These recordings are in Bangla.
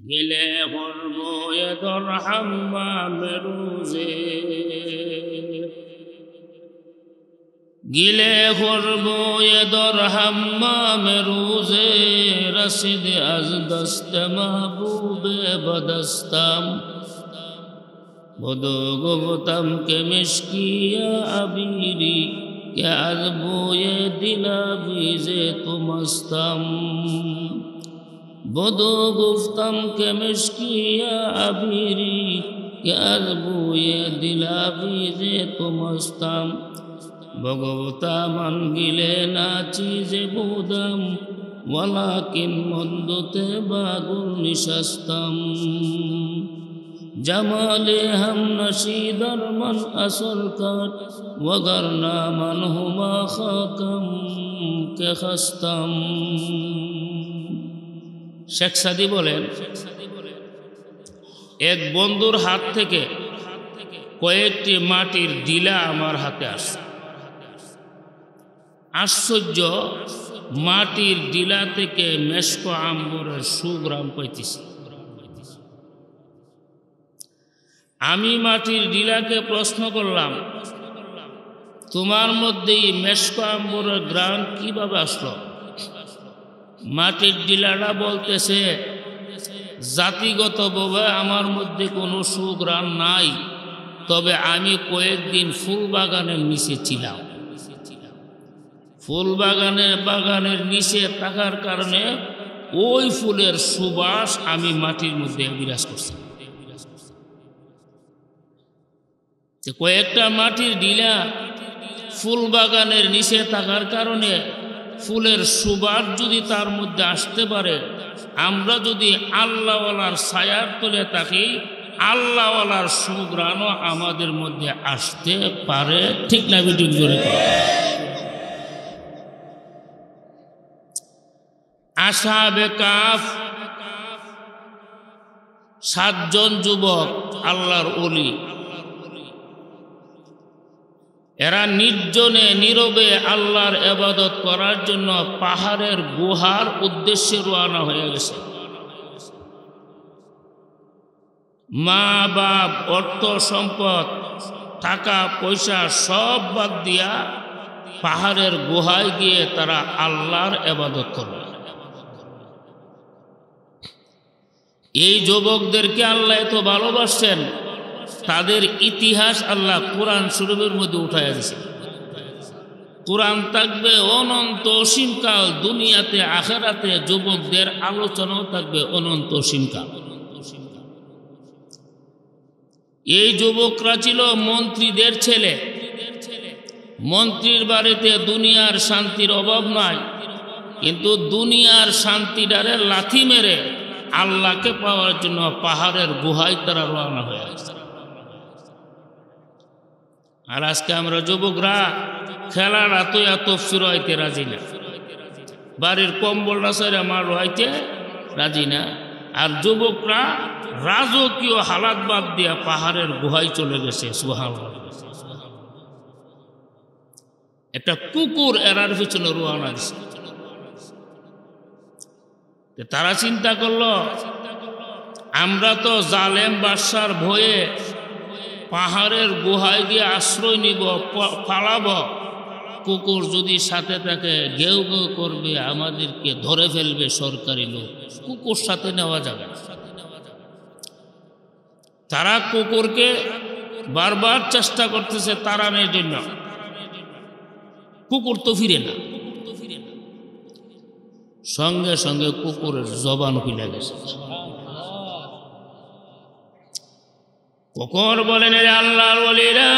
گله قربوی در حمام روزه گله قربوی در حمام روزه رسید از دست محبوب بدستم بدو گفتم که مشکیا عبیری که از بوی دلاویز تو مستم بدو گفتم که مشکیا عبیری که از بوی دلاویز تو مستم بگوتا من گله نا چیز بودم ولکن مندوতে বাগুল নিশাস্তম جمالی ہم نشیدر من اصل کر وگرنا من ہما خاکم کے خستم শেখ সাদি বলেন এক বন্ধুর হাত থেকে কয়েকটি মাটির ডিলা আমার হাতে আসছে আশ্চর্য মাটির ডিলা থেকে মেশক আম্বরের সুগ্রাম পাইতেছি আমি মাটির ডিলাকে প্রশ্ন করলাম তোমার মধ্যে এই মেশক আম্বরের গ্রাম কিভাবে আসলো মাটির ডিলাটা বলতেছে জাতিগতভাবে আমার মধ্যে কোনো সুগ্রাম নাই তবে আমি কয়েকদিন ফুল বাগানের নিচে ছিলাম ফুল বাগানের নিচে থাকার কারণে ওই ফুলের সুবাস আমি মাটির মধ্যে বিরাজ করছি কয়েকটা মাটির ডিলা ফুল বাগানের নিচে থাকার কারণে ফুলের সুবাস যদি তার মধ্যে আসতে পারে আমরা যদি আল্লাহওয়ালার ছায়ার তলে থাকি আল্লাহওয়ালার সুঘ্রাণও আমাদের মধ্যে আসতে পারে ঠিক না বেঠিক জোরে আসহাবে কাফ 7 জন যুবক আল্লাহর ওলি এরা নির্জনে নীরবে আল্লাহর ইবাদত করার জন্য পাহাড়ের গুহার উদ্দেশ্যে রওনা হয়ে গেছে মা বাপ অর্থ সম্পদ টাকা পয়সা সব বাদ দিয়া পাহাড়ের গুহায় গিয়ে তারা আল্লাহর ইবাদত করবে এই যুবকদেরকে আল্লাহ এত ভালোবাসেন তাদের ইতিহাস আল্লাহ কোরআন শরীফের মধ্যে উঠায়া দিয়েছে কোরআন থাকবে অনন্ত অসীমকাল দুনিয়াতে আখিরাতে যুবকদের আলোচনাও থাকবে অনন্ত অসীমকাল এই যুবকরা ছিল মন্ত্রীদের ছেলে মন্ত্রীর বাড়িতে দুনিয়ার শান্তির অভাব নাই কিন্তু দুনিয়ার শান্তিটারে লাথি মেরে আল্লাহকে পাওয়ার জন্য পাহাড়ের গুহায় তারা রওনা হয়ে গেছে আর আজকে আমরা যুবকরা খেলার এত তফসির হইতে রাজি না বাড়ির কম্বলটা ছেড়ে আমার হইতে রাজি না আর যুবকরা রাজকীয় হালাত বাদ দিয়া পাহাড়ের গুহায় চলে গেছে সুবহানাল্লাহ একটা কুকুর এরার পিছনে রওনা দিছে তারা চিন্তা করলো আমরা তো জালেম বাদশার ভয়ে পাহাড়ের গুহায় গিয়ে আশ্রয় নিব পালাব কুকুর যদি সাথে থাকে গেউ গেউ করবে আমাদেরকে ধরে ফেলবে সরকারি লোক কুকুর সাথে নেওয়া যাবে তারা কুকুরকে বারবার চেষ্টা করতেছে তাড়ানোর জন্য কুকুর তো ফিরে না সঙ্গে সঙ্গে কুকুরের জবান খুলে গেছে কুকুর বলেন আল্লাহর ওলিরা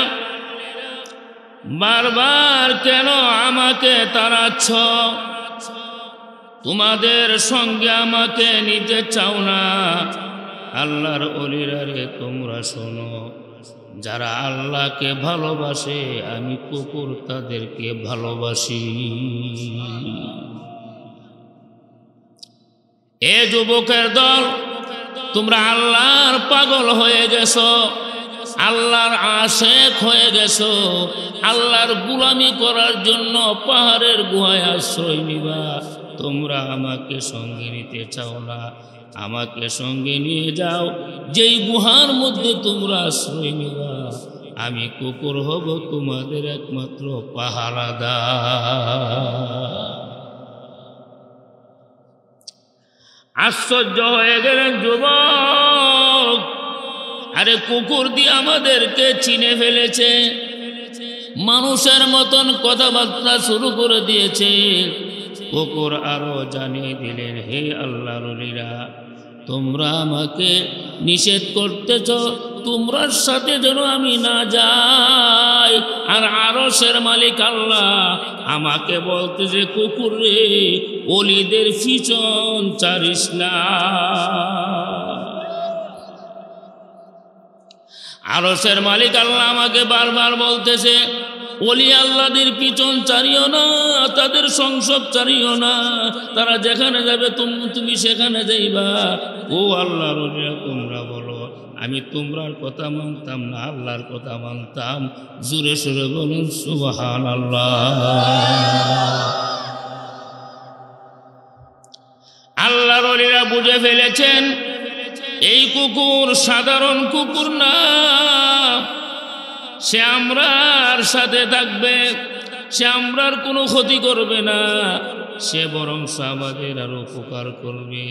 বারবার কেন আমাকে তাড়াচ্ছ তোমাদের সঙ্গে আমাকে নিতে চাও না আল্লাহর ওলিরা রে তোমরা শোনো যারা আল্লাহকে ভালোবাসে আমি কুকুর তাদেরকে ভালোবাসি এ যুবকের দল তোমরা আল্লাহর পাগল হয়ে গেছো আল্লাহর আশেক হয়ে গেছো আল্লাহর গোলামি করার জন্য পাহাড়ের গুহায় আশ্রয় নিবা তোমরা আমাকে সঙ্গে নিতে চাও না আমাকে সঙ্গে নিয়ে যাও, যেই গুহার মধ্যে তোমরা আশ্রয় নিবা আমি কুকুর হব তোমাদের একমাত্র পাহারাদার। আশ্চর্য হয়ে গেলেন যুবক, আরে কুকুর দিয়ে আমাদেরকে চিনে ফেলেছে, মানুষের মতন কথাবার্তা শুরু করে দিয়েছে। কুকুর আরো জানিয়ে দিলেন, হে আল্লাহর ওলিরা, তোমরা আমাকে নিষেধ করতেছ তোমরার সাথে যেন আমি না যাই। আর আরশের মালিক আল্লাহ আমাকে বলতেছে, কুকুর রে, ওলিদের পিছন ছাড়িস না। আরশের মালিক আল্লাহ আমাকে বারবার বলতেছে, ওলি আল্লাহদের পিছন ছাড়িও না, তাদের সংসব ছাড়িও না, তারা যেখানে যাবে তুমি সেখানে যাইবা। ও আল্লাহর ওলিরা, তোমরা বলো আমি তোমরার কথা মানতাম না, আল্লাহর কথা মানতাম। জোরে সোরে বলুন সুবহানাল্লাহ। আল্লাহর ওলিরা বুঝে ফেলেছেন এই কুকুর সাধারণ কুকুর না, সে আমরার সাথে থাকবে, সে আমরার কোনো ক্ষতি করবে না, সে বরং আমাদের আরো উপকার করবে।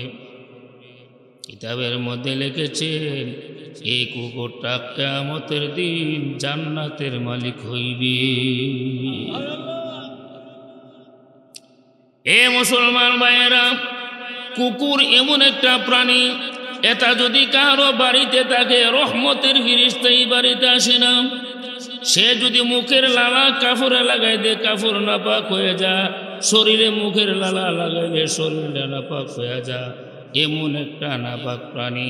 কিতাবের মধ্যে লিখেছেন এই কুকুরটা কিয়ামতের দিন জান্নাতের মালিক হইবে। এ মুসলমান ভাইয়েরা, কুকুর এমন একটা প্রাণী, এটা যদি কারো বাড়িতে থাকে রহমতের ফিরিস্তা এই বাড়িতে আসে না। সে যদি মুখের লালা কাপড়ে লাগাই দে, কাপড় নাপাক হয়ে যা, শরীরে মুখের লালা লাগাইলে শরীরটা নাপাক হয়ে যা। এমন একটা নাপাক প্রাণী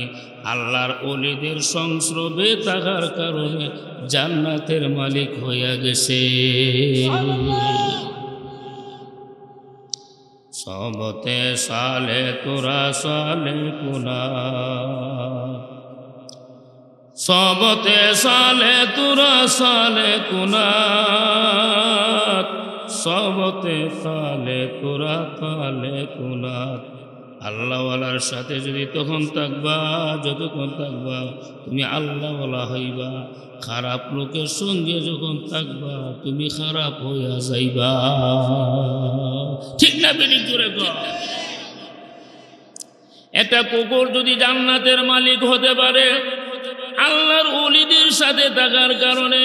আল্লাহর ওলিদের সংস্রবে থাকার কারণে জান্নাতের মালিক হইয়া গেছে। সবতে সালে তোরা সালে কুনা, সবতে সালে তোরা সালে কুনা, সবতে সালে তোরা সালে কুনা। আল্লাহওয়ালার সাথে যদি তখন থাকবা, যতক্ষণ থাকবা তুমি আল্লাহওয়ালা হইবা। খারাপ লোকের সঙ্গে যখন থাকবা তুমি খারাপ হইয়া যাইবা। ঠিক না বেরিক জোরে কর। একটা কুকুর যদি জান্নাতের মালিক হতে পারে আল্লাহর ওলিদের সাথে থাকার কারণে,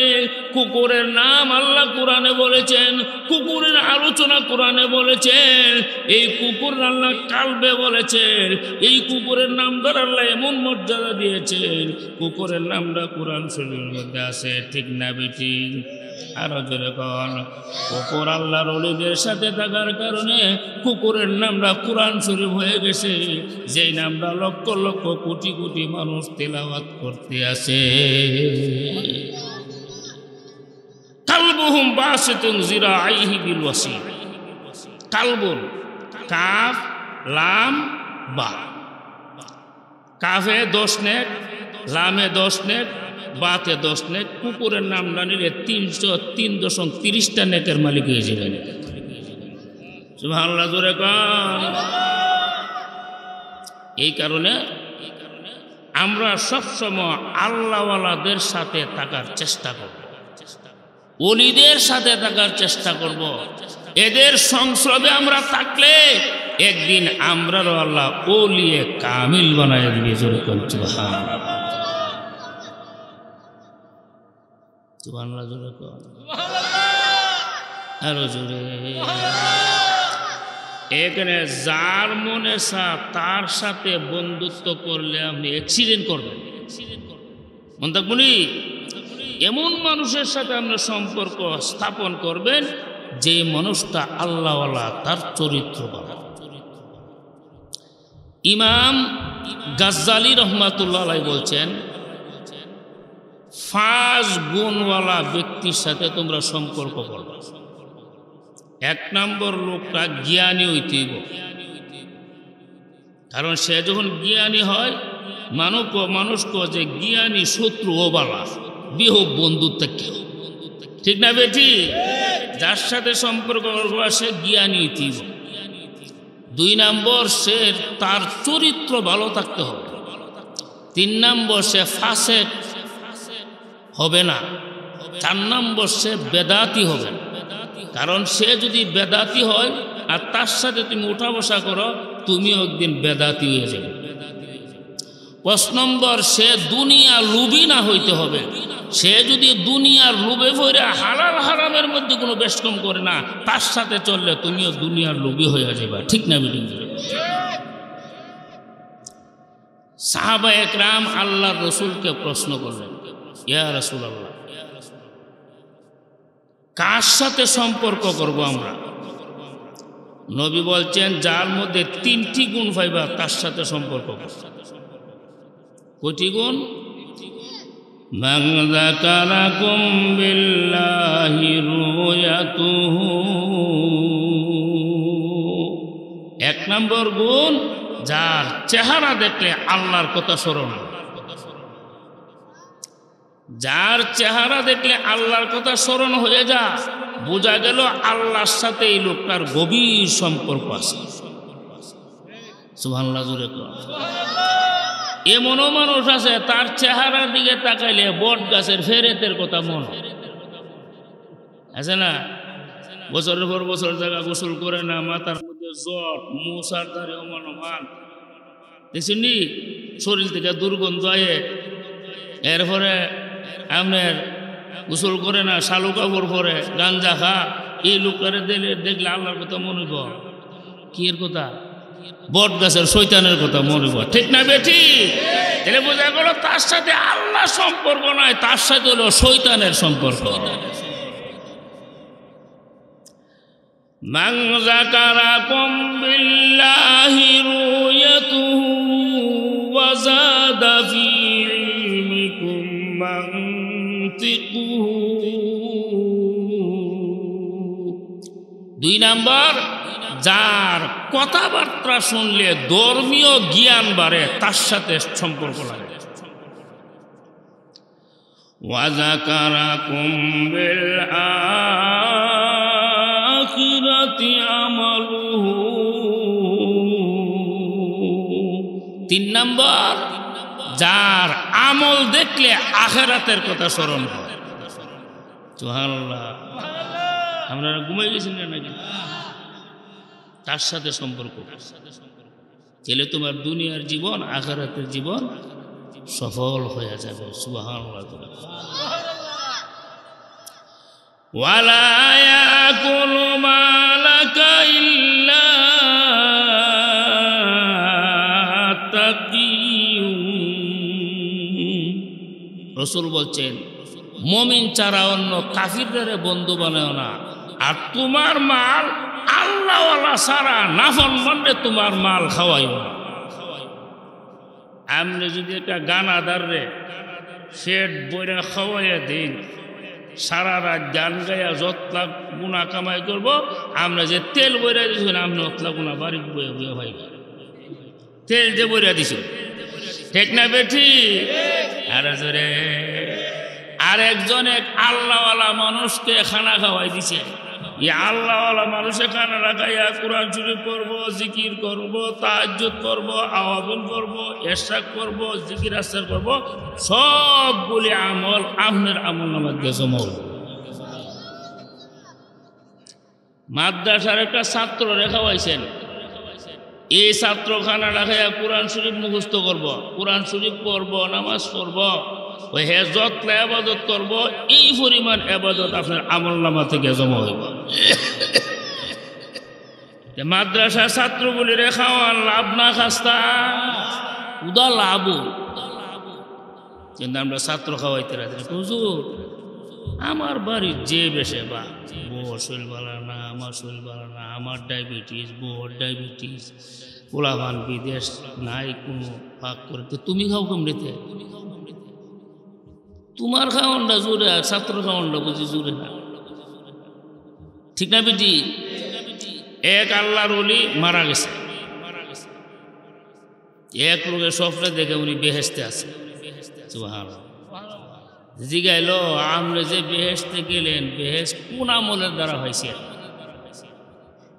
কুকুরের নাম আল্লাহ কোরআনে বলেছেন, কুকুরের আলোচনা কোরআনে বলেছেন, এই কুকুর আল্লাহ কালবে বলেছেন, এই কুকুরের নাম ধরে আল্লাহ এমন মর্যাদা দিয়েছেন, কুকুরের নামটা কোরআন শরীফের মধ্যে আছে। ঠিক না বেটি? আরো জোরে কর। কুকুর আল্লাহর ওলিদের সাথে থাকার কারণে কুকুরের নামটা কোরআন শরীফ হয়ে গেছে, যেই নামটা লক্ষ লক্ষ কোটি কোটি মানুষ তেলাওয়াত করতে আসে। কালবুহুম বাসিতুন জিরাইহি বিল ওয়াসি। কালবুন, কাফ লাম বা, কাফে 10 নেক, লামে 10 নেক, বাতে 10 নেক। কুকুরের নাম না নিলে 303.30টা নেকের মালিক হয়ে যাবেন। সুবহানাল্লাহ জোরে কর। এই কারণে আমরা সবসময় আল্লাহওয়ালাদের সাথে থাকার চেষ্টা করব, ওলিদের সাথে থাকার চেষ্টা করব। এদের সংস্রবে আমরা থাকলে একদিন আমরাও আল্লাহ ওলিয়ে কামিল বানায় দিবে। জোরে কর সুবহানাল্লাহ। সুবহানাল্লাহ জোরে কর, আরো জোরে। এখানে যার মনে তার সাথে বন্ধুত্ব করলে আপনি অ্যাক্সিডেন্ট করবেন, মন থাকবনি। এমন মানুষের সাথে আমরা সম্পর্ক স্থাপন করবেন যে মানুষটা আল্লাহওয়ালা, তার চরিত্র ভালো। ইমাম গাজ্জালি রহমাতুল্লাহ আলাইহি বলছেন, 5 গুণওয়ালা ব্যক্তির সাথে তোমরা সম্পর্ক করবে। 1 নম্বর লোকটা জ্ঞানী হইতেইব, কারণ সে যখন জ্ঞানী হয় মানুষকে যে জ্ঞানী শত্রু ও বালা বিহ বন্ধুত্ব কি। ঠিক না বেটি? যার সাথে সম্পর্ক করবো সে জ্ঞানী হইতেইব। 2 নম্বর সে তার চরিত্র ভালো থাকতে হবে। 3 নম্বর সে ফাসেক হবে না। 4 নম্বর সে বেদাতি হবে, কারণ সে যদি বেদাতি হয় আর তার সাথে তুমি উঠা বসা করো, তুমিও একদিন বেদাতি হয়ে যাবে। 5 নম্বর সে দুনিয়া লোভী না হইতে হবে। সে যদি দুনিয়ার লোভে ভরে হালাল হারামের মধ্যে কোনো বেশকম করে না, তার সাথে চললে তুমিও দুনিয়ার লোভী হয়ে যাবে। ঠিক না বিডিং? সাহাবায়ে কেরাম আল্লাহর রাসূলকে প্রশ্ন করলেন, ইয়া রাসূলুল্লাহ, কার সাথে সম্পর্ক করব আমরা? নবী বলছেন, যার মধ্যে 3টি গুণ পাইবা তার সাথে সম্পর্ক করো। কয়টি গুণ? মান যাকারাকুম বিল্লাহি রুয়াতুহু। 1 নম্বর গুণ, যার চেহারা দেখলে আল্লাহর কথা স্মরণ হয়। যার চেহারা দেখলে আল্লাহর কথা স্মরণ হয়ে যায়, বোঝা গেল আল্লাহর সাথে এই লোকটার গভীর সম্পর্ক আছে। সুবহানাল্লাহ জোরে কর। এমনও মানুষ আছে তার চেহারার দিকে তাকাইলে বট গাছের ফেরেতের কথা মনে আছে না? বছরের পর বছর জায়গা গোসল করে না, মাথার মধ্যে জট, মশার ধারে অমান দেখছেন নি, শরীর থেকে দুর্গন্ধ আয়ে, এরপরে আপনার গোসল করে না, শালু কাপড় পরে, গাঞ্জা খা। এই লোকটারে দেখলে আল্লাহর কথা মনে কর। কি এর কথা? বট গাছের শয়তানের কথা মনে কর। ঠিক না বেঠি? তাহলে বোঝা গেল তার সাথে আল্লাহ সম্পর্ক নয়, তার সাথে হলো শয়তানের সম্পর্ক। মান যাকারাকুম বিল্লাহি রুয়াতুহু ওয়া যাদা ফি ইলমিকুম মানতিকুহু। 2 নম্বর, যার কথাবার্তা শুনলে ধর্মীয় জ্ঞান বাড়ে, তার সাথে সম্পর্ক লাগে। ওয়া যাকারাকুম বিল আখিরাতি আমালুহু। 3 নম্বর, যার আমল দেখলে আখিরাতের কথা স্মরণ হয়। সুবহানাল্লাহ। আপনারা ঘুমাই গেছেন নাকি? তার সাথে সম্পর্ক তাহলে তোমার দুনিয়ার জীবন আখিরাতের জীবন সফল হয়ে যাবে। সুবহানাল্লাহ। ওয়ালা ইয়াকুলু মালাকা ইল্লা তাকিয়ুন। রাসূল বলছেন, মুমিন ছাড়া অন্য কাফিরদের বন্ধু বানাও না। আর তোমার মাল আল্লাহওয়ালা সারা নাফরমানরে তোমার মাল খাওয়াইও না। আপনি যদি একটা গানাদার রে সেট বইরা খাওয়াইয়া দিন, সারা রাত গান গাইয়া যতলা গুণা কামাই করবো, আমরা যে তেল বইরা দিচ্ছেন আপনি অতলা গুণা বাড়ি বয়ে বয়ে ভাই তেল যে বইরা দিছ। ঠিক না বেঠি? আর একজন এক আল্লাহওয়ালা মানুষকে খানা খাওয়াই দিছে। এই আল্লাহওয়ালা মানুষে খানা রাখাইয়া কোরআন শরীফ পড়বো, জিকির করবো, তাহাজ্জুদ করবো, আওয়াবিন করবো, ইশরাক করবো, জিকির আসর করবো, সবগুলি আমল আপনার আমল নামার দিয়ে জমা হবে। মাদ্রাসার একটা ছাত্র রেখা হয়েছেন, এই ছাত্র খানা রাখাইয়া কোরআন শরীফ মুখস্থ করবো, কোরআন শরীফ পড়বো, নামাজ পড়বো, ওই হে যতলা আবাদত করবো, এই পরিমাণ আবাদত আপনার আমল নামা থেকে জমা হইব। মাদ্রাসার ছাত্রগুলি রেখাওয়ান লাভ না খাস্তা উদা লাভ, কিন্তু আমরা ছাত্র খাওয়াইতে রাখি। হুজুর আমার বাড়ির যে বেশে বা বউর শরীর ভালো না, আমার শরীর ভালো না, আমার ডায়াবেটিস, বউর ডায়াবেটিস, পোলাভান বিদেশ নাই কোনো ভাগ করতে, তুমি খাও কমড়িতে, তোমার খাওয়ানটা জোরে আর ছাত্র খাওয়ানটা বুঝি জোরে না। ঠিক না বেটি? এক আল্লাহর ওলি মারা গেছে, এক লোকের স্বপ্নে দেখে উনি বেহেশতে আছে। সুবহানাল্লাহ। জিগাইল, আমরা যে বেহেশতে গেলেন, বেহেশ কোন আমলের দ্বারা হয়েছে?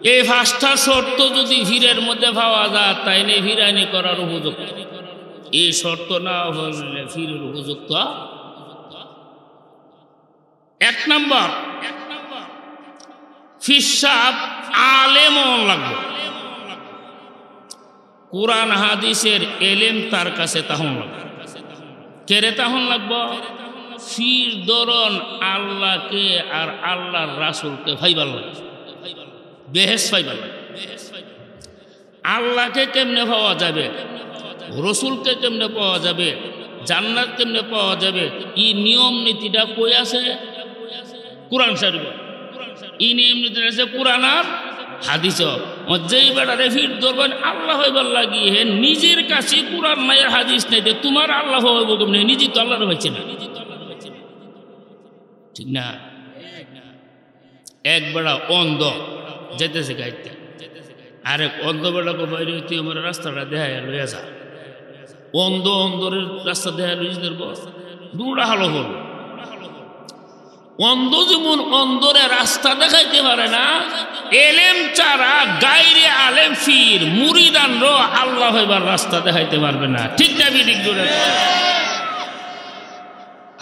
এই 5টা শর্ত যদি ভিড়ের মধ্যে পাওয়া যায় তাইলে ভিড়ানি করার উপযুক্ত। এই শর্ত না হলে ভিড়ের উপযুক্ত। 1 নম্বর, পীর সাহেব আলেম লাগবে। কোরআন হাদিসের এলেম তার কাছে তখন লাগবে। কেরে তখন লাগবে? পীর ধরন আল্লাহকে আর আল্লাহর রাসূলকে ভাইবার লাগে, বেহেশত পাইবার লাগে। আল্লাহকে কেমনে পাওয়া যাবে, রসুলকে কেমনে পাওয়া যাবে, জান্নাত কেমনে পাওয়া যাবে, এই নিয়ম নীতিটা কই আছে? কোরআন শরীফে। এই নিয়ম নীতি আছে কোরআন আর হাদিস। যেই বেড়ারে ভিড় ধরবেন আল্লাহ হইবার লাগিয়ে নিজের কাছে কোরআন নাই আর হাদিস নাই, তোমার আল্লাহ হইব কেমনে? নিজে তো আল্লাহর হয়েছে না, ঠিক না? এক বেড়া অন্ধ যেতেছে গাইতে, আরেক অন্ধ বেড়াকে বাইরে তুই আমার রাস্তাটা দেখায় লইয়া যা। অন্ধ অন্ধরের রাস্তা দেখায় লইয়া ধরব, দুটা হালো হল। অন্ধ যেমন অন্ধরে রাস্তা দেখাইতে পারে না, এলেম ছাড়া গাইরে আলেম ফির মুরিদানরো আল্লাহ হইবার রাস্তা দেখাইতে পারবে না, ঠিক না? বিদিক জোরে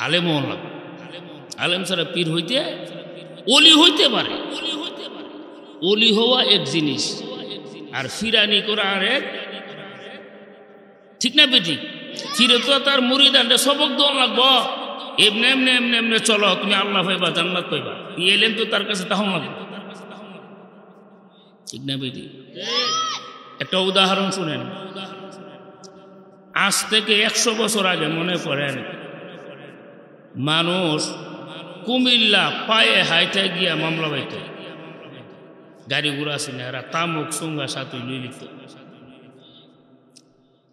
আলেম লাগবে। আলেম ছাড়া পীর হইতে অলি হইতে পারে। অলি হওয়া এক জিনিস আর ফিরানি করা আরেক, ঠিক না বেটি? ফিরে তো তার মুরিদানরে সবক দেওয়া লাগবো, এমনি এমনি এমনি এমনি চলো তুমি আল্লাহ পাইবা, জান্নাত পাইবা। এলেন তো তার কাছে তখন লাগবে, ঠিক না বেটি? একটা উদাহরণ শুনেন। আজ থেকে 100 বছর আগে মনে করেন মানুষ কুমিল্লা পায়ে হাইটা গিয়া মামলা বাইত, গাড়ি ঘোড়া আছে না, এরা তামুক সুঙ্গা সাথে লিলিত,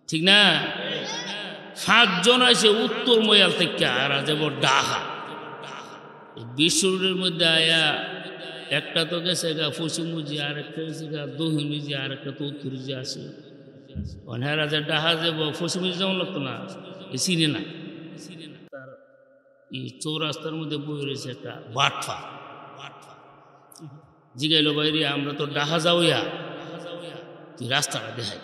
ঠিক না? 7 জন আছে উত্তর ময়াল থেকে, আর যাব ডাহা। বিশ্বরের মধ্যে আয়া একটা তো গেছে গা পশ্চিমুজি, আর একটা গেছে গা দক্ষিণুজি, আর একটা তো উত্তরুজি আছে। হেরা যে ডাহা যাব পশ্চিমুজি যেমন লাগতো না, চিনে না। তার এই চৌরাস্তার মধ্যে বই রয়েছে একটা বাটফা। জিগাইলো বাইরে আমরা তো ডাহা যাওয়া, তুই রাস্তাটা দেখাই।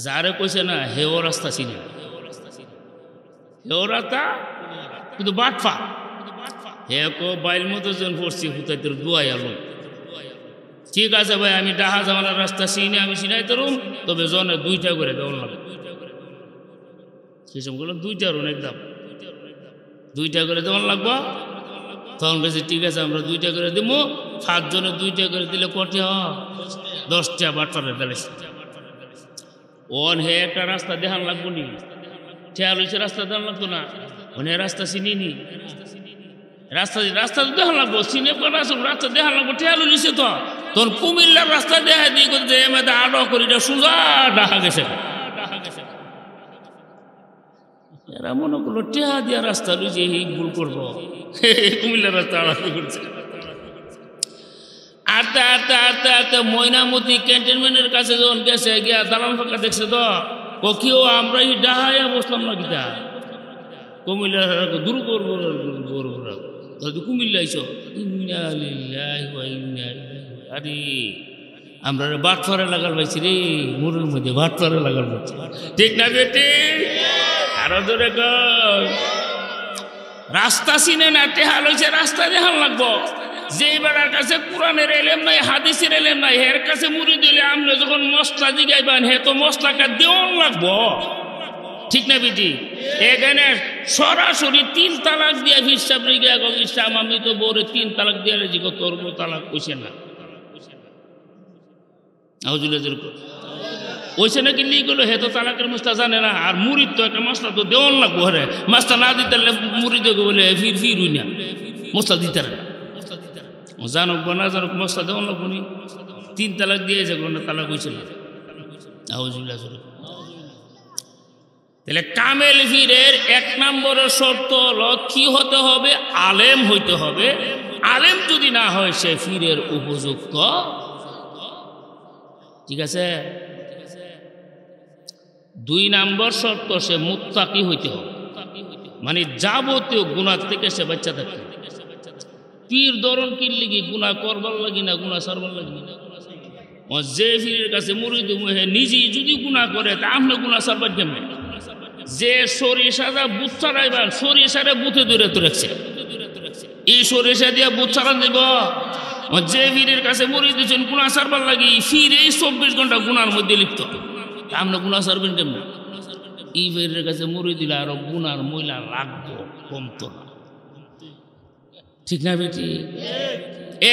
যারে কইছে না হেও রাস্তা চিনে না, হেও রাস্তা কিন্তু বাটফা। হে কো বাইল মতো জন পড়ছি হুতাই তোর দুয়াই আলো, ঠিক আছে ভাই আমি ডাহা যাওয়ার রাস্তা চিনি, আমি চিনাই তরুম, তবে জনে 2টা করে দেওয়ার লাগে। সেসব বললাম 2টা রুন একদম 2টা করে দেওয়ার লাগবো। তখন কাছে ঠিক আছে আমরা 2টা করে দিব। 7 জনে 2টা করে দিলে কটি হ 10টা বাটপারে দিলেছে। ওন হে একটা রাস্তা দেখান লাগবো নি, খেয়াল হয়েছে রাস্তা দেখান লাগতো না, ওনে রাস্তা চিনি নি, রাস্তা রাস্তা দেখান লাগবো, চিনে রাস্তা দেখান লাগবো, খেয়াল হয়েছে তো। তখন কুমিল্লার রাস্তা দেখা দিয়ে করতে এমএতে আড় করি সোজা ডাহা গেছে। এরা মনে করলো টেহা দিয়া রাস্তা লুইছে এই ভুল করবো, কুমিল্লার রাস্তা আড়াআড়ি করছে। আটতে আটতে আটতে আটতে ময়নামতি ক্যান্টনমেন্টের কাছে যখন গেছে গিয়া দালান ফাঁকা দেখছে তো কেউ আমরা এই ডাহাইয়া বসলাম না কিটা কুমিল্লার দূর করবো কুমিল্লা আইস। আরে আমরা বাটফারে লাগাল পাইছি রে, মোড়ের মধ্যে বাটফারে লাগাল পাইছি, ঠিক না বেটি? আরো ধরে রাস্তা চিনে না, টেহা লইছে রাস্তা দেখান লাগবো। যে বেড়ার কাছে কোরআনের এলেম নাই, হাদিসের এলেম নাই, এর কাছে মুড়ি দিলে আপনি যখন মশলা জিগাইবেন হে তো মশলাটা দেওয়ান লাগবো, ঠিক না বেটি? এখানে সরাসরি 3 তালাক দিয়ে হিসাব রেগে ইসলাম আমি তো বড় 3 তালাক দিয়ে রেজি তোর তালাক কইছে না, ওইসে নাকি নিয়ে গেলো হে তো তালাকের মশলা জানে না। আর মুড়ির তো একটা মশলা তো দেওয়ান লাগবো, হরে মশলা না দিতে মুড়ি দেবো বলে ফির না মশলা দিতে না, জানুক বা না জানুক মশলা দেওয়ান লাগবো নি। 3 তালাক দিয়েছে কোনো তালাক হয়েছিল। তাহলে কামেল ফিরের 1 নম্বরের শর্ত হলো কি হতে হবে? আলেম হইতে হবে। আলেম যদি না হয় সে ফিরের উপযুক্ত, ঠিক আছে? 2 নম্বর শর্ত সে মুত্তাকি হইতে হবে, মানে যাবতীয় গুনাহ থেকে সে বাঁচা থাকে। পীর ধরন কি লাগি গুনাহ করবার লাগি না গুনাহ সারবার লাগি না যে পীরের কাছে মুরিদ হে নিজেই যদি গুনাহ করে তা আপনি গুনাহ সারবার কেমনে যে সরিষাটা বুত ছাড়াইবার সরিষারে বুথে ধরে তো রাখছে এই সরিষা দিয়ে বুত ছাড়ান দেব যে পীরের কাছে মুরিদ দিয়েছেন গুনাহ সারবার লাগি ফির এই 24 ঘন্টা গুনার মধ্যে লিপ্ত আপনি গুনাহ সারবেন কেমনে এই পীরের কাছে মুরিদ দিলে আরো গুনার ময়লা লাগবো কমতো না ঠিক না বেটি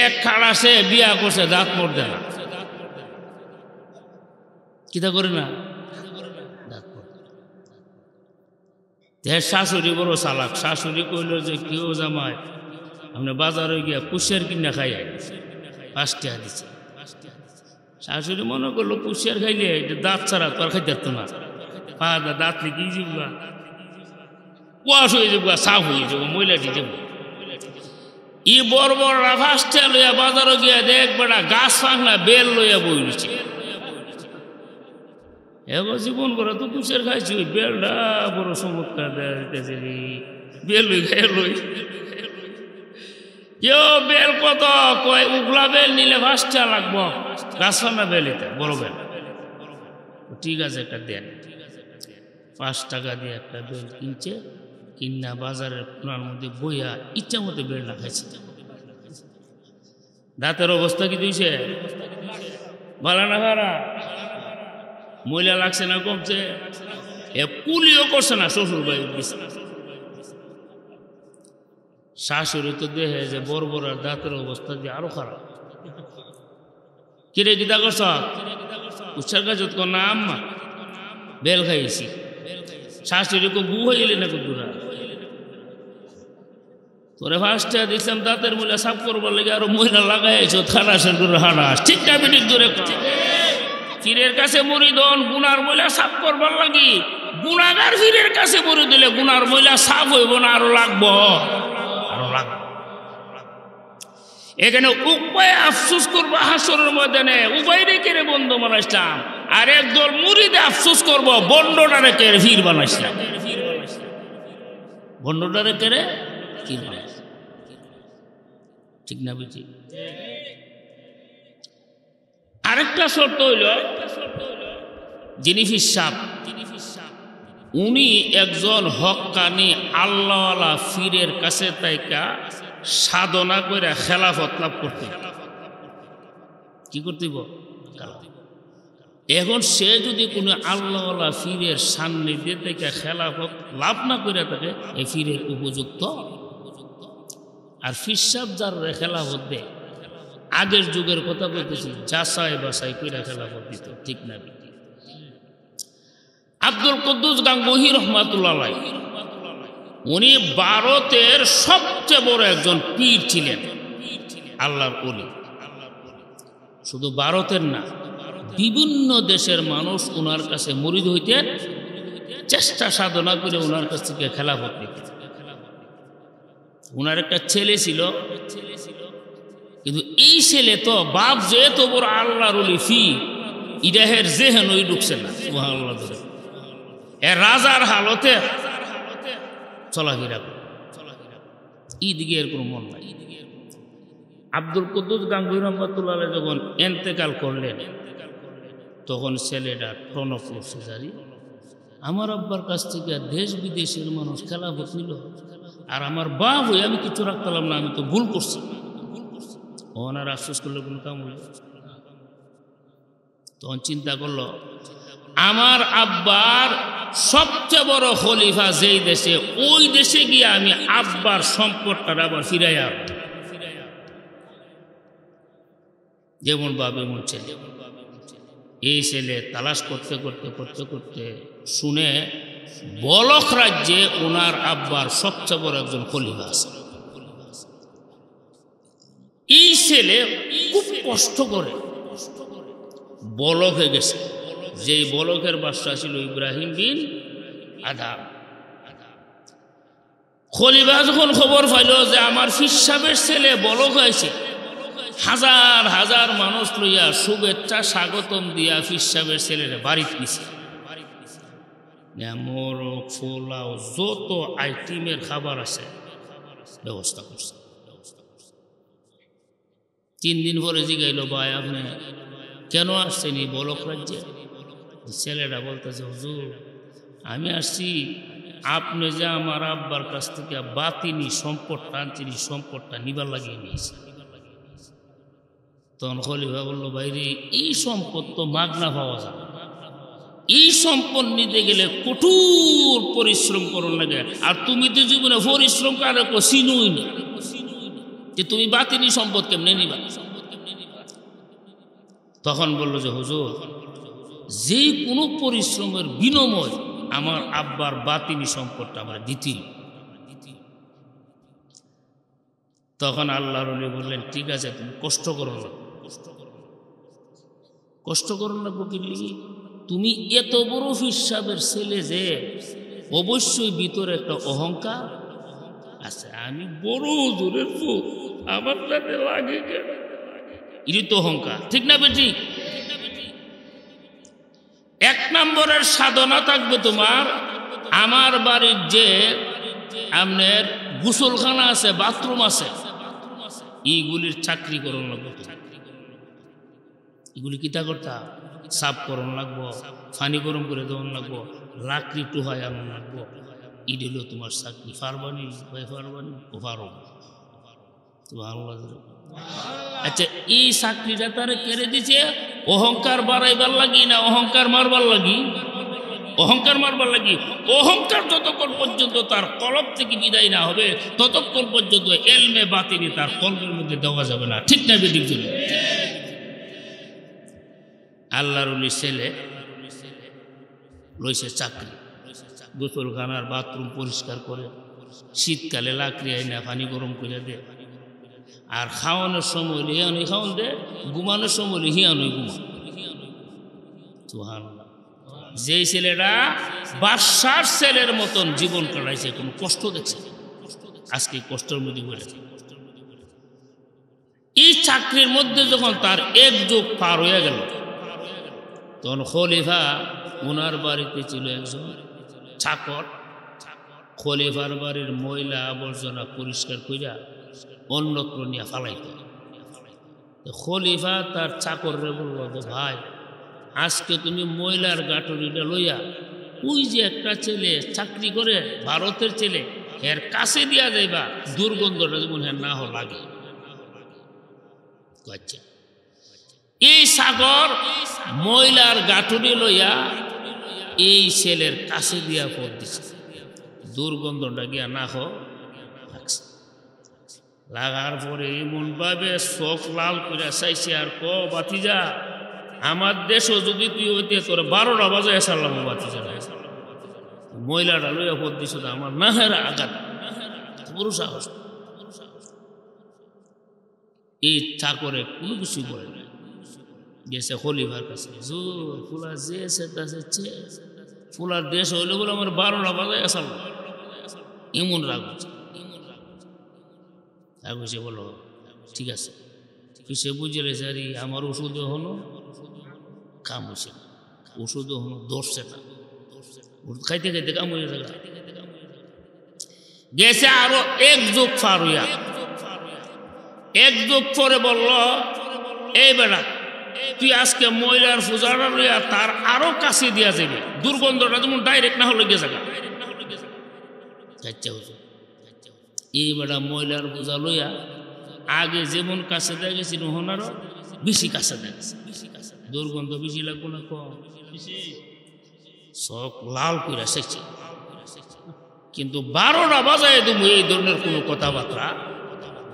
এক খাড়াসে বিয়া করছে দাঁত পড়বে না কিতা করে না দাঁত পড়বে শাশুড়ি বড় চালাক শাশুড়ি কইল যে কেউ জামাই আপনি বাজারে গিয়া কুশিয়ার কিনা খাই 5 টাকা দিচ্ছে শাশুড়ি মনে করলো কুশিয়ার খাইলে দাঁত ছাড়া তো আর খাইতে পারতো না দাঁত লিখি যাবো ওয়াশ হয়ে যাবো সাফ হয়ে যাবো ময়লাটি যাবো ই বড় বড় রাফাসটা লইয়া বাজারে গিয়া দেখ বেড়া গাছ ফাঁকনা বেল লইয়া বইছে এবার জীবন করে তো কুশের খাইছি ওই বেলটা বড় চমৎকার দিতেছে বেল লই খাই লই কেউ বেল কত কয় উগলা বেল নিলে 5 টাকা লাগবো গাছ ফাঁকনা বেল এটা বড় বেল ঠিক আছে একটা দেন 5 টাকা দিয়ে একটা বেল কিনছে কিনা বাজারের কোনার মধ্যে বইয়া ইচ্ছা মতো বেড়না খাইছে দাঁতের অবস্থা কি দিয়েছে ভালো না ভাড়া ময়লা লাগছে না কমছে এ কুলিও করছে না শ্বশুর বাড়ির দিছে শাশুড়ি তো দেহে যে বড় বড় দাঁতের অবস্থা দিয়ে আরো খারাপ কিরে গীতা করছ উচ্চার কাজ না আম্মা বেল খাইছি শাশুড়ি কো গু হয়ে গেলি না কুকুরা তোরে 5 টাকা দিচ্ছিলাম দাঁতের মূল্য সাফ করবার লেগে আরো মহিলা লাগাইছো থানাসের করে হানাস ঠিক না বেটিক ধরে পীরের কাছে মুরিদন গুনার ময়লা সাফ করবার লাগি গুনাগার পীরের কাছে মুরিদ দিলে গুনার ময়লা সাফ হইব না আরো লাগবো এখানে উপায় আফসোস করবো হাসরের ময়দানে উপায় রেখে রে বন্ধু বানাইছিলাম আর একদল মুরিদে আফসোস করবো বন্ডটারে কে পীর বানাইছিলাম বন্ডটারে কে রে পীর বানাইছিলাম ঠিক না বুঝি আরেকটা শর্ত হইল যিনি ফিসাব উনি একজন হক্কানি আল্লাহওয়ালা পীরের কাছে তাইকা সাধনা করে খেলাফত লাভ করতে কি করতে এখন সে যদি কোনো আল্লাহওয়ালা পীরের সান্নিধ্যে থেকে খেলাফত লাভ না করে থাকে এই পীরের উপযুক্ত আর ফিসাব যার খেলাফত দেয় আগের যুগের কথা বলতেছি যাচাই বাছাই করে খেলাফত দিত ঠিক না আব্দুল কুদ্দুস গাঙ্গুহি রহমাতুল্লাহ উনি ভারতের সবচেয়ে বড় একজন পীর ছিলেন আল্লাহর ওলি শুধু ভারতের না বিভিন্ন দেশের মানুষ ওনার কাছে মুরিদ হইতে চেষ্টা সাধনা করে ওনার কাছ থেকে খেলাফত নিতে ওনার একটা ছেলে ছিল কিন্তু এই ছেলে তো বাপ যেহেতু বড় আল্লাহর ওলি পীর ইরাহের জেহেন ওই ঢুকছে না সুবহানাল্লাহ ধরে এ রাজার হালতে চলাফেরা এইদিকে এর কোনো মন নাই আব্দুল কুদ্দুস গাঙ্গুহি রহমাতুল্লাহ যখন এন্তেকাল করলেন তখন ছেলেটা টনক করছে জারি আমার আব্বার কাছ থেকে দেশ বিদেশের মানুষ খেলাফত নিল আর আমার বাপ হয়ে আমি কিছু রাখতাম না আমি তো ভুল করছি ওনার আফসোস করলে কোনো কাম হইল তখন চিন্তা করলো আমার আব্বার সবচেয়ে বড় খলিফা যেই দেশে ওই দেশে গিয়ে আমি আব্বার সম্পদটা আবার ফিরাইয়া যেমন বাপ এমন ছেলে এই ছেলে তালাশ করতে করতে করতে করতে শুনে বলখ রাজ্যে ওনার আব্বার সবচেয়ে বড় একজন খলিফা আছে এই ছেলে খুব কষ্ট করে বলখে গেছে যেই বলকের বাদশা ছিল ইব্রাহিম বিন আদম খলিফা যখন খবর পাইল যে আমার ফিসাবের ছেলে বলক হয়েছে হাজার হাজার মানুষ লইয়া শুভেচ্ছা স্বাগতম দিয়া ফিসাবের ছেলের বাড়িতে নিছে মোরগ পোলাও যত আইটেমের খাবার আছে ব্যবস্থা করছে 3 দিন পরে জিগাইল, ভাই আপনি কেন আসছেন এই বলক রাজ্যে? ছেলেটা বলতেছে, হুজুর আমি আসছি আপনি যে আমার আব্বার কাছ থেকে বাতিনি সম্পদটা আনছেন, সম্পদটা নিবার লাগিয়ে নিয়েছে। তখন খলিফা বলল, ভাইরে এই সম্পদ তো মাগনা পাওয়া যায়, এই সম্পদ নিতে গেলে কঠোর পরিশ্রম করুন লাগে, আর তুমি তো জীবনে পরিশ্রম কারে চিনুই না, যে তুমি বাতিনি সম্পদ কেমনে নিবা? তখন বলল যে হুজুর যে কোনো পরিশ্রমের বিনিময় আমার আব্বার বাতিনি সম্পদটা আমার দিতেই। তখন আল্লাহর ওলি বললেন, ঠিক আছে তুমি কষ্ট করো না, কষ্ট করো না বকির, তুমি এত বড় ফিসাবের ছেলে যে অবশ্যই ভিতরে একটা অহংকার আছে, আমি বড় হুজুরের পুত, আমার সাথে লাগে কেন, এটি তো অহংকার, ঠিক না বেটি? 1 নম্বরের সাধনা থাকবে তোমার, আমার বাড়ির যে আপনার গোসলখানা আছে, বাথরুম আছে, এইগুলির চাকরি করণ লাগবো, এগুলি কিতা করতা সাফ করণ লাগবো, পানি গরম করে দেওয়ান লাগবো, লাকড়ি টুহাই আনন লাগবো, ই দিল তোমার চাকরি। পারবানি ভাই, পারবানি ও পারো। আচ্ছা এই চাকরিটা তারা কেড়ে দিছে অহংকার বাড়াইবার লাগি না অহংকার মারবার লাগি? অহংকার মারবার লাগি। অহংকার যতক্ষণ পর্যন্ত তার কলব থেকে বিদায় না হবে ততক্ষণ পর্যন্ত এলমে বাতিনি তার কলবের মধ্যে দেওয়া যাবে না, ঠিক না বেদিক জন্য? আল্লাহর ওলি ছেলে লইছে চাকরি, গোসলখানার বাথরুম পরিষ্কার করে, শীতকালে লাকড়ি আইনা পানি গরম করে দে, আর খাওয়ানোর সময় হিয়ানো খাওয়ান দে, ঘুমানোর সময় হিয়ানোই ঘুমা। সুবহানাল্লাহ। যে ছেলেটা বাদশার ছেলের মতন জীবন কাটাইছে, কোনো কষ্ট দেখছে, আজকে কষ্টের মধ্যে পড়েছে। এই চাকরির মধ্যে যখন তার 1 যুগ পার হয়ে গেল, তখন খলিফা ওনার বাড়িতে ছিল একজন চাকর, খলিফার বাড়ির ময়লা আবর্জনা পরিষ্কার কইরা অন্যত্র নিয়ে ফালাইত। খলিফা তার চাকররে বলল, ভাই আজকে তুমি ময়লার গাটরিটা লইয়া ওই যে একটা ছেলে চাকরি করে ভারতের ছেলে, এর কাছে দিয়া যাইবা, দুর্গন্ধটা যেমন হ্যাঁ না লাগে। আচ্ছা এই সাগর ময়লার গাটুরি লইয়া এই ছেলের কাছে দিয়া পথ দিছে, দুর্গন্ধটা গিয়া না লাগার পরে এমন ভাবে চোখ লাল করে চাইছে, আর বাতিজা আমার দেশও যদি তুই হইতে তোর 12টা বাজে এসারলাম বাতিজা, ময়লাটা লইয়া পথ দিছ, আমার না হের আঘাত, বড় সাহস। এই চাকরে কোনো কিছু বলে না, গেছে খলিফার কাছে, ফুলা যে ফুলার দেশ হইলে বলে আমার 12টা বাজে এসারলাম, এমন রাগ হচ্ছে। সে বলো ঠিক আছে, সে বুঝে রেছে আর আমার ওষুধও হলো কাম হয়েছে, ওষুধও হলো ধরছে না, খাইতে খাইতে কাম হয়ে যাবে। গেছে আরো 1 যুগ পার হইয়া, 1 যুগ পরে বলল, এই বেটা তুই আজকে ময়লার পূজাটা লইয়া তার আরো কাছে দিয়া যাবে, দুর্গন্ধটা যেমন ডাইরেক্ট না হলে গেছে। এই বেটা ময়লার বোঝা লইয়া আগে যেমন কাছে দেয়া গেছিল ওনারও বেশি কাছে দেয়া গেছে, দুর্গন্ধ বেশি লাগবো না কম, চোখ লাল করে এসেছে। কিন্তু 12টা বাজায় তুমি এই ধরনের কোনো কথাবার্তা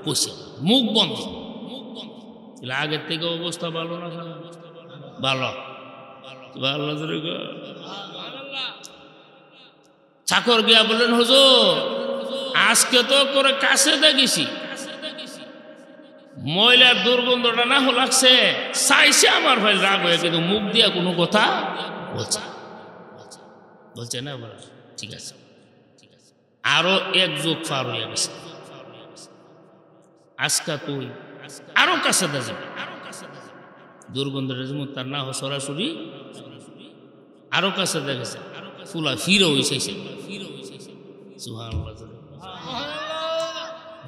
কইছে, মুখ বন্ধ। আগের থেকে অবস্থা ভালো না, ভালো ভালো। চাকর গিয়া বললেন, হুজুর আজকে তো করে কাছে দেখেছি, ময়লার দুর্গন্ধটা না লাগছে, চাইছে আমার ভাই রাগ হয়ে, কিন্তু মুখ দিয়া কোনো কথা বলছে না। ঠিক আছে, আরো 1 যুগ পার হয়ে গেছে, আজকে তুই আরো কাছে যাবে, দুর্গন্ধটা যেমন তার না সরাসরি আরো কাছে দেখেছে, ফুলা ফিরো হয়েছে। সুবহানাল্লাহ।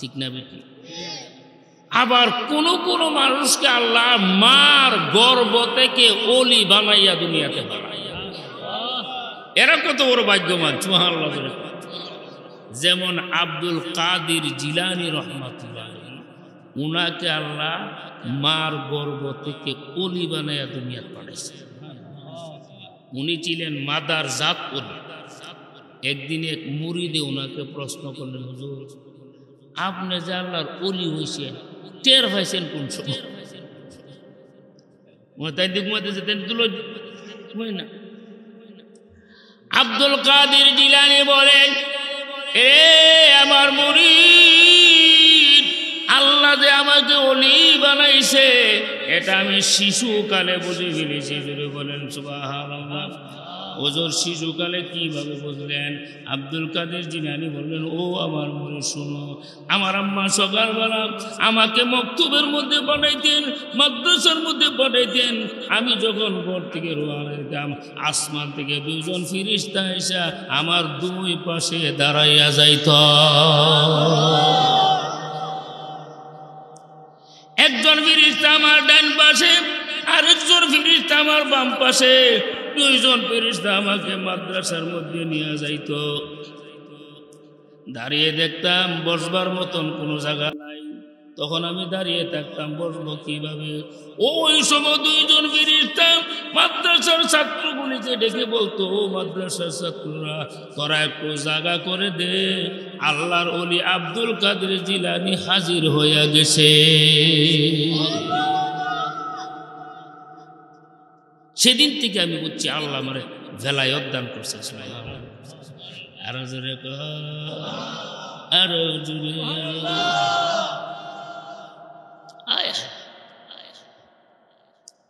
ঠিক না বেটি? আবার কোন কোন মানুষকে আল্লাহ মার গর্ভ থেকে ওলি বানাইয়া দুনিয়াতে বানাইয়া, এরা কত বড় ভাগ্যবান! সুবহানাল্লাহ। যেমন আব্দুল কাদের জিলানী রাহমাতুল্লাহ আলাইহি, উনাকে আল্লাহ মার গর্ভ থেকে ওলি বানাইয়া দুনিয়াতে পাঠাইছে। উনি ছিলেন মাদার জাত ওলি। একদিন এক মুরিদে ওনাকে প্রশ্ন করলেন, হুজুর আপনি যে আল্লাহর ওলি হয়েছেন টের পাইছেন কোন সময়? তাই ঘুমাইতেছে না। আব্দুল কাদের জিলানী বলেন, এ আমার মুরিদ, আল্লাহ যে আমাকে ওলি বানাইছে এটা আমি শিশুকালে বুঝে ফেলেছি। বলেন সুবহানাল্লাহ। ওজোর শিশুকালে কিভাবে বুঝলেন? আব্দুল কাদের জিলানী বললেন, ও আমার মুরিদ শুনো, আমার আম্মা সকালবেলা আমাকে মক্তবের মধ্যে পাঠাইতেন, মাদ্রাসার মধ্যে পাঠাইতেন। আমি যখন ঘর থেকে রওনা দিতাম, আসমান থেকে দুইজন ফেরেশতা এসে আমার দুই পাশে দাঁড়াইয়া যাইত। একজন ফেরেশতা আমার ডান পাশে, আরেকজন ফেরেশতা আমার বাম পাশে। দুইজন ফেরেশতা আমাকে মাদ্রাসার মধ্যে নিয়ে যাইত। দাঁড়িয়ে দেখতাম বসবার মতন কোনো জায়গা নাই, তখন আমি দাঁড়িয়ে থাকতাম, বসবো কিভাবে? ওই সময় দুইজন ফেরেশতা মাদ্রাসার ছাত্রগুলিকে ডেকে বলতো, ও মাদ্রাসার ছাত্ররা, তোরা একটু জায়গা করে দে, আল্লাহর ওলি আব্দুল কাদের জিলানী হাজির হইয়া গেছে। সেদিন থেকে আমি বুঝছি আল্লাহ আমারে ভেলায়ত দান করছে। আরো জোরে আরো জোরে।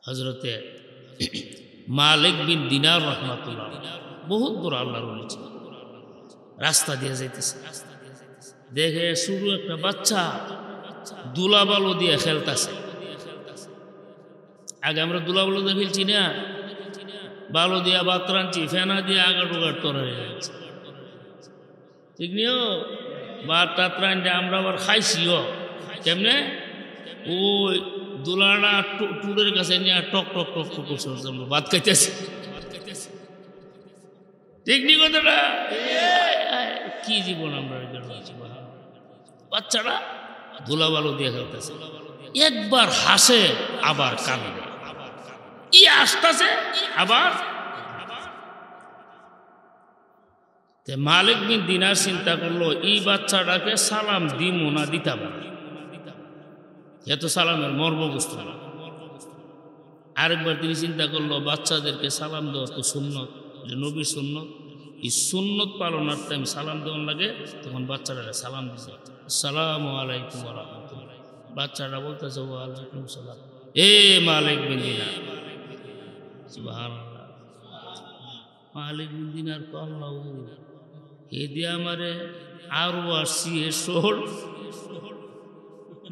হযরতে মালিক বিন দিনার রাহমাতুল্লাহ বহুত বড় আল্লাহর ওলি ছিল। রাস্তা দিয়ে যাইতেছে, দেখে শুরু একটা বাচ্চা দুলাবালু দিয়ে খেলতেছে। আগে আমরা দুলাবালু দিয়ে খেলছি না, বালু দিয়া ভাত রাঁধছি, ফেনা দিয়ে আগার উগার তরা হয়ে যাচ্ছে, ঠিক নিও। ভাত টাত রাঁধে আমরা আবার খাইছিও। কেমনে? ওই দুলাটা টুরের কাছে নিয়ে টক টক টক টক করছে, ভাত খাইতেছি, ঠিক নি কথাটা? কি জীবন আমরা বাচ্চারা দুলাবালু দিয়ে খেলতেছে। একবার হাসে আবার কাঁদে, ই আসতেছে আবার। মালিক বিন দিনার চিন্তা করলো, এই বাচ্চাটাকে সালাম দিমু না দিতাম, এত সালামের মর্ম বুঝতো না। আরেকবার তিনি চিন্তা করলো, বাচ্চাদেরকে সালাম দেওয়া তো সুন্নত, নবীর সুন্নত, এই সুন্নত পালনার টাইম সালাম দেওয়ার লাগে। তখন বাচ্চারা সালাম দিছে, আসসালামু আলাইকুম ওয়া রাহমাতুল্লাহ। বাচ্চারা বলতেছে, ওয়া আলাইকুম সালাম। এ মালিক বিন দিনার, সুবহানাল্লাহ। মালিক বিন দিনার আল্লাহ এ দিয়ে আমারে আরো আসছি, এ শোল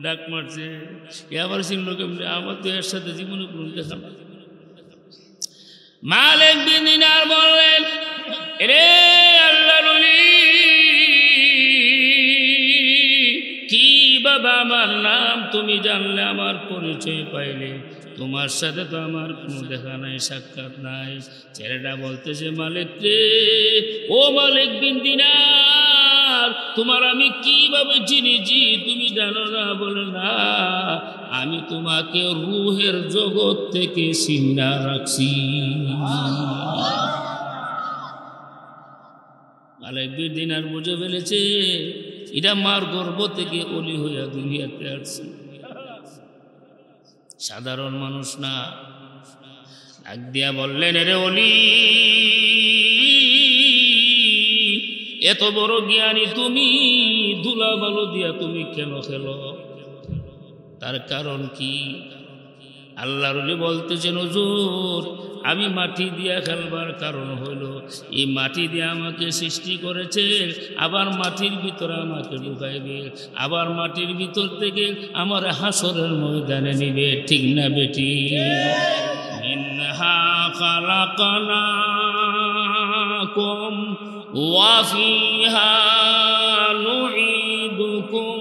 ডাক মারছে, এবার চিনল কেমনি? আমার তো এর সাথে জীবনে কোনো দেখা না। মালিক বিন দিনার বললেন, রে আল্লাহর ওলি, কি বাবা আমার নাম তুমি জানলে, আমার পরিচয় পাইলে? তোমার সাথে তো আমার কোনো দেখা নাই, সাক্ষাৎ নাই। ছেলেটা বলতেছে, মালিক রে, ও মালিক বিন দিনার, তোমার আমি কিভাবে চিনেছি তুমি জানো না? বলে না, আমি তোমাকে রুহের জগৎ থেকে চিন্না রাখছি। মালিক বিন দিনার বুঝে ফেলেছে এটা মার গর্ভ থেকে ওলি হইয়া দুনিয়াতে আসছে, সাধারণ মানুষ না। ডাক দিয়া বললেন, রে ওলি, এত বড় জ্ঞানী তুমি, দুলাবালু দিয়া তুমি কেন খেলো? তার কারণ কি? আল্লাহর ওলি বলতেছেন, হুজুর, আমি মাটি দিয়া খেলবার কারণ হইল, এই মাটি দিয়ে আমাকে সৃষ্টি করেছে, আবার মাটির ভিতরে আমাকে ঢুকাইবে, আবার মাটির ভিতর থেকে আমার হাসরের ময়দানে নিবে, ঠিক না বেটি? মিনহা খালাকনাকুম ওয়া ফিহা নুঈদুকুম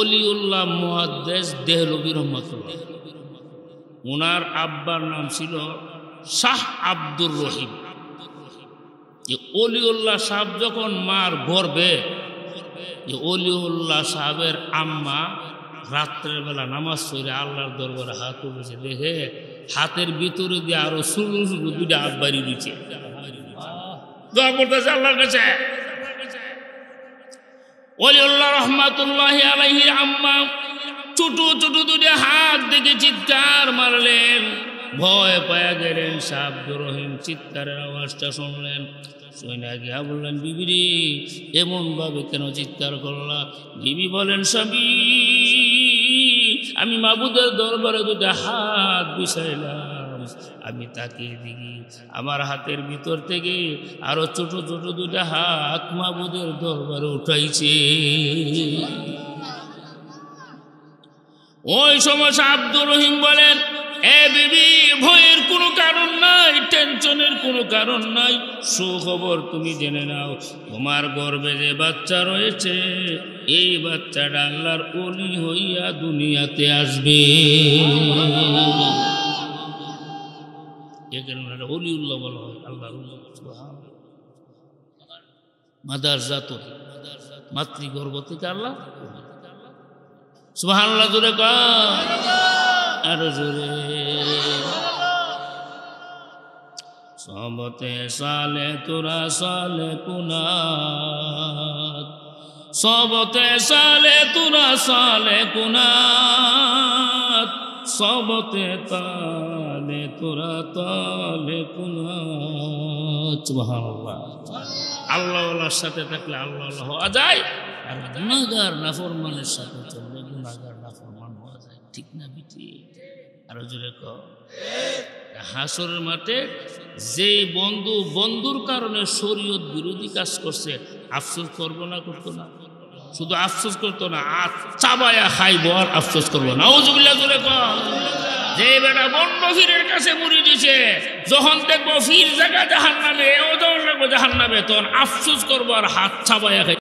অলিউল্লাহ মুহাদ্দিস দেহলভী রহমাতুল্লাহ, ওনার আব্বার নাম ছিল শাহ আব্দুর রহিম। অলিউল্লাহ সাহেব যখন মার গর্বে, অলিউল্লাহ সাহেবের আম্মা রাত্রের বেলা নামাজ পড়ে আল্লাহর দরবারে হাত উঠেছে, দেখে হাতের ভিতরে দিয়ে আরো শুরু শুরু দুইটা হাত বাড়িয়ে দিচ্ছে, দোয়া করতেছে আল্লাহর কাছে। ওলিউল্লাহ রহমাতুল্লাহি আলাইহি আম্মা ছোট ছোট দুইটা হাত দেখে চিৎকার মারলেন, ভয় পায়া গেলেন। শাহ আব্দুর রহিম চিৎকারের আওয়াজটা শুনলেন, শুনে গিয়া বললেন, বিবি রে এমন ভাবে কেন চিৎকার করলা? বিবি বলেন, স্বামী আমি মাবুদের দরবারে দুটা হাত বিছাইলাম, আমি তাকিয়ে দেখি আমার হাতের ভিতর থেকে আরো ছোট ছোট দুটা হাত মাবুদের দরবারে উঠাইছে। ওই সময় আব্দুর রহিম বলেন, এ বিবি ভয়ের কোনো কারণ নাই, টেনশনের কোনো কারণ নাই, সুখবর তুমি জেনে নাও, তোমার গর্ভে যে বাচ্চা রয়েছে এই বাচ্চাটা আল্লাহর ওলি হইয়া দুনিয়াতে আসবে। এখানে ওলিউল্লাহ বলা হয়, আল্লাহর মাদার জাত, মাতৃগর্ভ থেকে আল্লাহ। সুবহানাল্লাহ জোরে কর, আরো জোরে। সবতে সালে তোরা সালে কুনাত, সবতে সালে তোরা সালে কুনাত, সবতে তালে তোরা তালে কুনাত। সুবহানাল্লাহ। আল্লাহওয়ালার সাথে থাকলে আল্লাহ হওয়া যায়, আর গুনাহগার নাফরমানের সাথে চললে গুনাহগার নাফরমান হওয়া যায়। ঠিক না বিটি? আরো জোরে কর। হাসরের মাঠে যেই বন্ধু বন্ধুর কারণে শরীয়ত বিরোধী কাজ করছে, আফসোস করবো না? করতো না? শুধু আফসোস করতো না, চাবায়া খাইব আর আফসোস করবো না। নাউজুবিল্লাহ জোরে কর। যে বেটা বন্ধ ফিরের কাছে মুড়ি দিছে, যখন দেখবো ফির জায়গা জাহান্নামে, ও যখন দেখবো জাহান্নামে, তখন আফসোস করবো আর হাত চাবায়া খাই।